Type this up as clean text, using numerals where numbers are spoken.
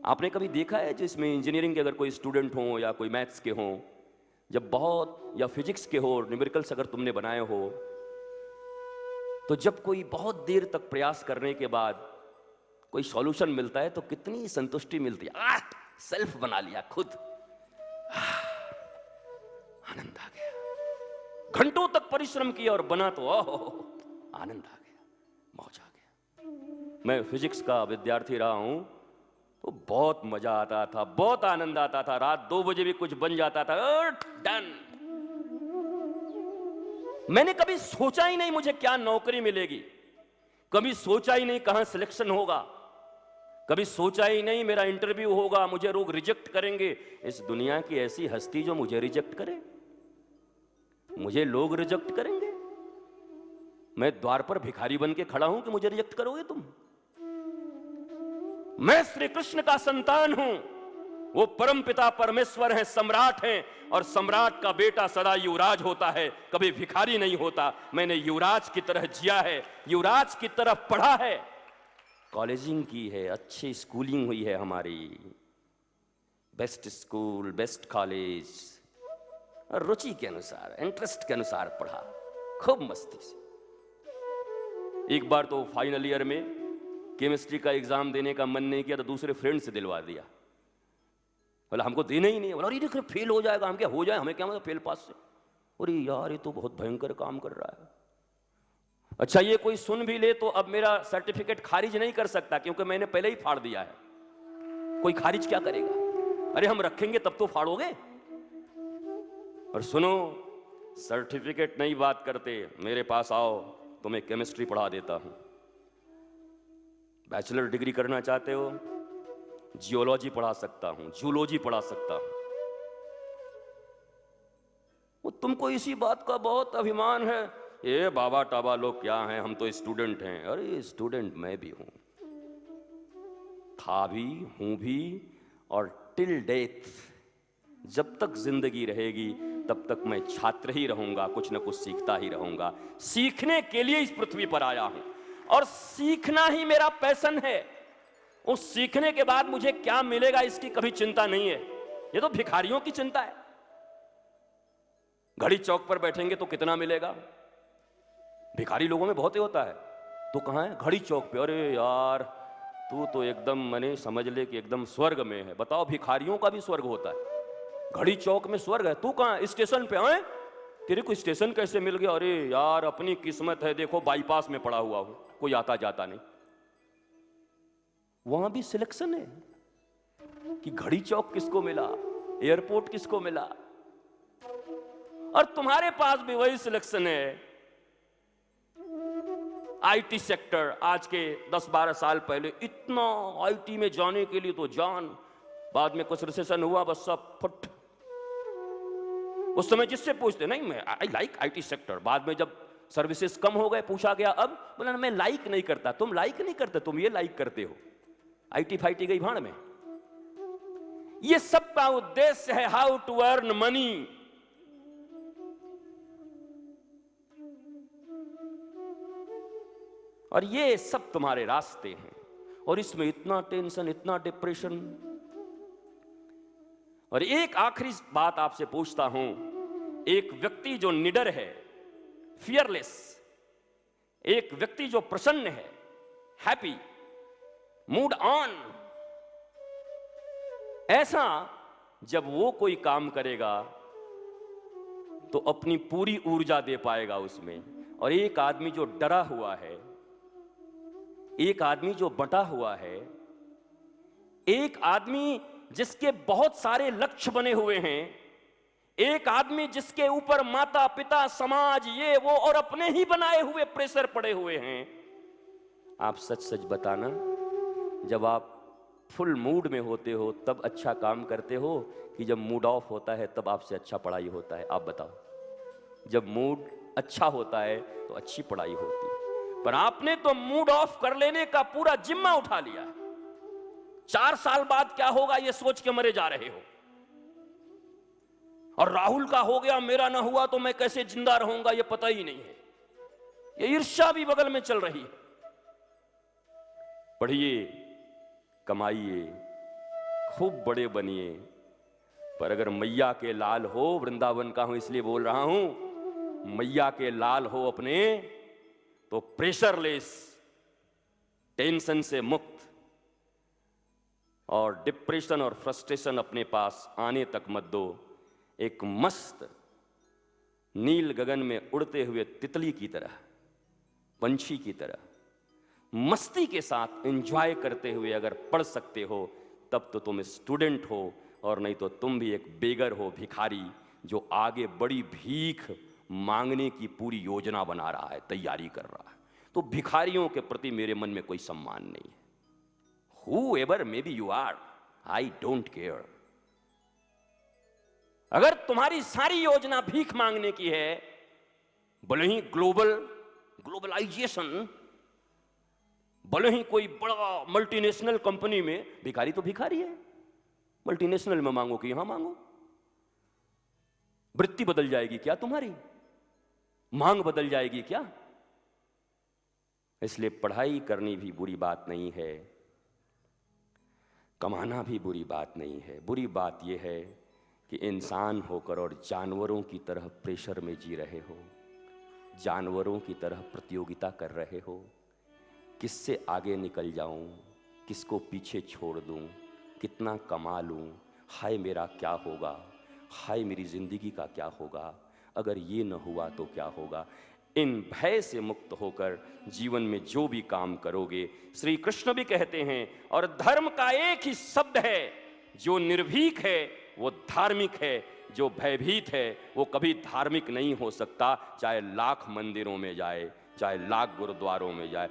आपने कभी देखा है जिसमें इंजीनियरिंग के अगर कोई स्टूडेंट हो या कोई मैथ्स के हो, जब बहुत, या फिजिक्स के हो, न्यूमेरिकल्स अगर तुमने बनाए हो, तो जब कोई बहुत देर तक प्रयास करने के बाद कोई सॉल्यूशन मिलता है तो कितनी संतुष्टि मिलती है। सेल्फ बना लिया खुद, आनंद आ गया। घंटों तक परिश्रम किया और बना तो आनंद आ गया, मौज आ गया। मैं फिजिक्स का विद्यार्थी रहा हूं तो बहुत मजा आता था, बहुत आनंद आता था। रात 2 बजे भी कुछ बन जाता था, डन। मैंने कभी सोचा ही नहीं मुझे क्या नौकरी मिलेगी, कभी सोचा ही नहीं कहां सिलेक्शन होगा, कभी सोचा ही नहीं मेरा इंटरव्यू होगा, मुझे लोग रिजेक्ट करेंगे। इस दुनिया की ऐसी हस्ती जो मुझे रिजेक्ट करे, मुझे लोग रिजेक्ट करेंगे? मैं द्वार पर भिखारी बन के खड़ा हूं कि मुझे रिजेक्ट करोगे तुम? मैं श्री कृष्ण का संतान हूं, वो परम पिता परमेश्वर हैं, सम्राट हैं, और सम्राट का बेटा सदा युवराज होता है, कभी भिखारी नहीं होता। मैंने युवराज की तरह जिया है, युवराज की तरह पढ़ा है, कॉलेजिंग की है, अच्छी स्कूलिंग हुई है हमारी, बेस्ट स्कूल, बेस्ट कॉलेज, रुचि के अनुसार, इंटरेस्ट के अनुसार पढ़ा, खूब मस्ती से। एक बार तो फाइनल ईयर में केमिस्ट्री का एग्जाम देने का मन नहीं किया तो दूसरे फ्रेंड से दिलवा दिया। बोला हमको देना ही नहीं है। बोला अरे देखो फेल हो जाएगा। हम क्या हो जाए, हमें क्या मतलब फेल पास से। अरे यार ये तो बहुत भयंकर काम कर रहा है। अच्छा ये कोई सुन भी ले तो अब मेरा सर्टिफिकेट खारिज नहीं कर सकता क्योंकि मैंने पहले ही फाड़ दिया है। कोई खारिज क्या करेगा? अरे हम रखेंगे तब तो फाड़ोगे। और सुनो, सर्टिफिकेट नहीं बात करते, मेरे पास आओ, तुम्हें केमिस्ट्री पढ़ा देता हूं। बैचलर डिग्री करना चाहते हो, जियोलॉजी पढ़ा सकता हूं, जूलॉजी पढ़ा सकता हूं। वो तुमको इसी बात का बहुत अभिमान है, ये बाबा टाबा लोग क्या हैं, हम तो स्टूडेंट हैं। अरे स्टूडेंट मैं भी हूं, था भी, हूं भी, और टिल डेथ, जब तक जिंदगी रहेगी तब तक मैं छात्र ही रहूंगा, कुछ न कुछ सीखता ही रहूंगा। सीखने के लिए इस पृथ्वी पर आया हूं और सीखना ही मेरा पैशन है। उस सीखने के बाद मुझे क्या मिलेगा इसकी कभी चिंता नहीं है, ये तो भिखारियों की चिंता है। घड़ी चौक पर बैठेंगे तो कितना मिलेगा? भिखारी लोगों में बहुत ही होता है। तो कहां है? घड़ी चौक पे। अरे यार तू तो एकदम, मैंने समझ ले कि एकदम स्वर्ग में है। बताओ, भिखारियों का भी स्वर्ग होता है, घड़ी चौक में स्वर्ग है। तू कहां? स्टेशन पे आए, तेरे को स्टेशन कैसे मिल गया? अरे यार अपनी किस्मत है, देखो बाईपास में पड़ा हुआ हूं, कोई आता जाता नहीं। वहां भी सिलेक्शन है कि घड़ी चौक किसको मिला, एयरपोर्ट किसको मिला। और तुम्हारे पास भी वही सिलेक्शन है। आईटी सेक्टर, आज के 10-12 साल पहले इतना आईटी में जाने के लिए तो जान, बाद में कुछ रिसेशन हुआ, बस सब फुट। उस समय जिससे पूछते नहीं मैं आई लाइक आईटी सेक्टर, बाद में जब सर्विसेज कम हो गए पूछा गया, अब बोला मैं लाइक नहीं करता। तुम लाइक नहीं करते, तुम ये लाइक करते हो। आईटी फाइटी गई भाड़ में। ये सब का उद्देश्य है हाउ टू अर्न मनी। और ये सब तुम्हारे रास्ते हैं, और इसमें इतना टेंशन, इतना डिप्रेशन। और एक आखिरी बात आपसे पूछता हूं, एक व्यक्ति जो निडर है, फियरलेस, एक व्यक्ति जो प्रसन्न है, हैप्पी, मूड ऑन, ऐसा जब वो कोई काम करेगा तो अपनी पूरी ऊर्जा दे पाएगा उसमें। और एक आदमी जो डरा हुआ है, एक आदमी जो बटा हुआ है, एक आदमी जिसके बहुत सारे लक्ष्य बने हुए हैं, एक आदमी जिसके ऊपर माता पिता समाज ये वो और अपने ही बनाए हुए प्रेशर पड़े हुए हैं। आप सच सच बताना, जब आप फुल मूड में होते हो तब अच्छा काम करते हो कि जब मूड ऑफ होता है तब आपसे अच्छा पढ़ाई होता है? आप बताओ। जब मूड अच्छा होता है तो अच्छी पढ़ाई होती है, पर आपने तो मूड ऑफ कर लेने का पूरा जिम्मा उठा लिया है। 4 साल बाद क्या होगा ये सोच के मरे जा रहे हो। और राहुल का हो गया, मेरा ना हुआ तो मैं कैसे जिंदा रहूंगा ये पता ही नहीं है। ये ईर्ष्या भी बगल में चल रही है। पढ़िए, कमाइए, खूब बड़े बनिए, पर अगर मैया के लाल हो, वृंदावन का हूं इसलिए बोल रहा हूं, मैया के लाल हो अपने, तो प्रेशरलेस, टेंशन से मुक्त और डिप्रेशन और फ्रस्ट्रेशन अपने पास आने तक मत दो। एक मस्त नील गगन में उड़ते हुए तितली की तरह, पंछी की तरह मस्ती के साथ एंजॉय करते हुए अगर पढ़ सकते हो तब तो तुम स्टूडेंट हो, और नहीं तो तुम भी एक बेगर हो, भिखारी, जो आगे बड़ी भीख मांगने की पूरी योजना बना रहा है, तैयारी कर रहा है। तो भिखारियों के प्रति मेरे मन में कोई सम्मान नहीं है। Whoever maybe you are, I don't care. अगर तुम्हारी सारी योजना भीख मांगने की है, भले ही ग्लोबलाइजेशन, भले ही कोई बड़ा मल्टीनेशनल कंपनी में, भिखारी तो भिखारी है। मल्टीनेशनल में मांगो कि यहां मांगो, वृत्ति बदल जाएगी क्या तुम्हारी? मांग बदल जाएगी क्या? इसलिए पढ़ाई करनी भी बुरी बात नहीं है, कमाना भी बुरी बात नहीं है। बुरी बात यह है कि इंसान होकर और जानवरों की तरह प्रेशर में जी रहे हो, जानवरों की तरह प्रतियोगिता कर रहे हो। किससे आगे निकल जाऊं, किसको पीछे छोड़ दूं, कितना कमा लूं, हाय मेरा क्या होगा, हाय मेरी जिंदगी का क्या होगा, अगर ये न हुआ तो क्या होगा। इन भय से मुक्त होकर जीवन में जो भी काम करोगे, श्री कृष्ण भी कहते हैं, और धर्म का एक ही शब्द है, जो निर्भीक है वो धार्मिक है, जो भयभीत है वो कभी धार्मिक नहीं हो सकता, चाहे लाख मंदिरों में जाए, चाहे लाख गुरुद्वारों में जाए।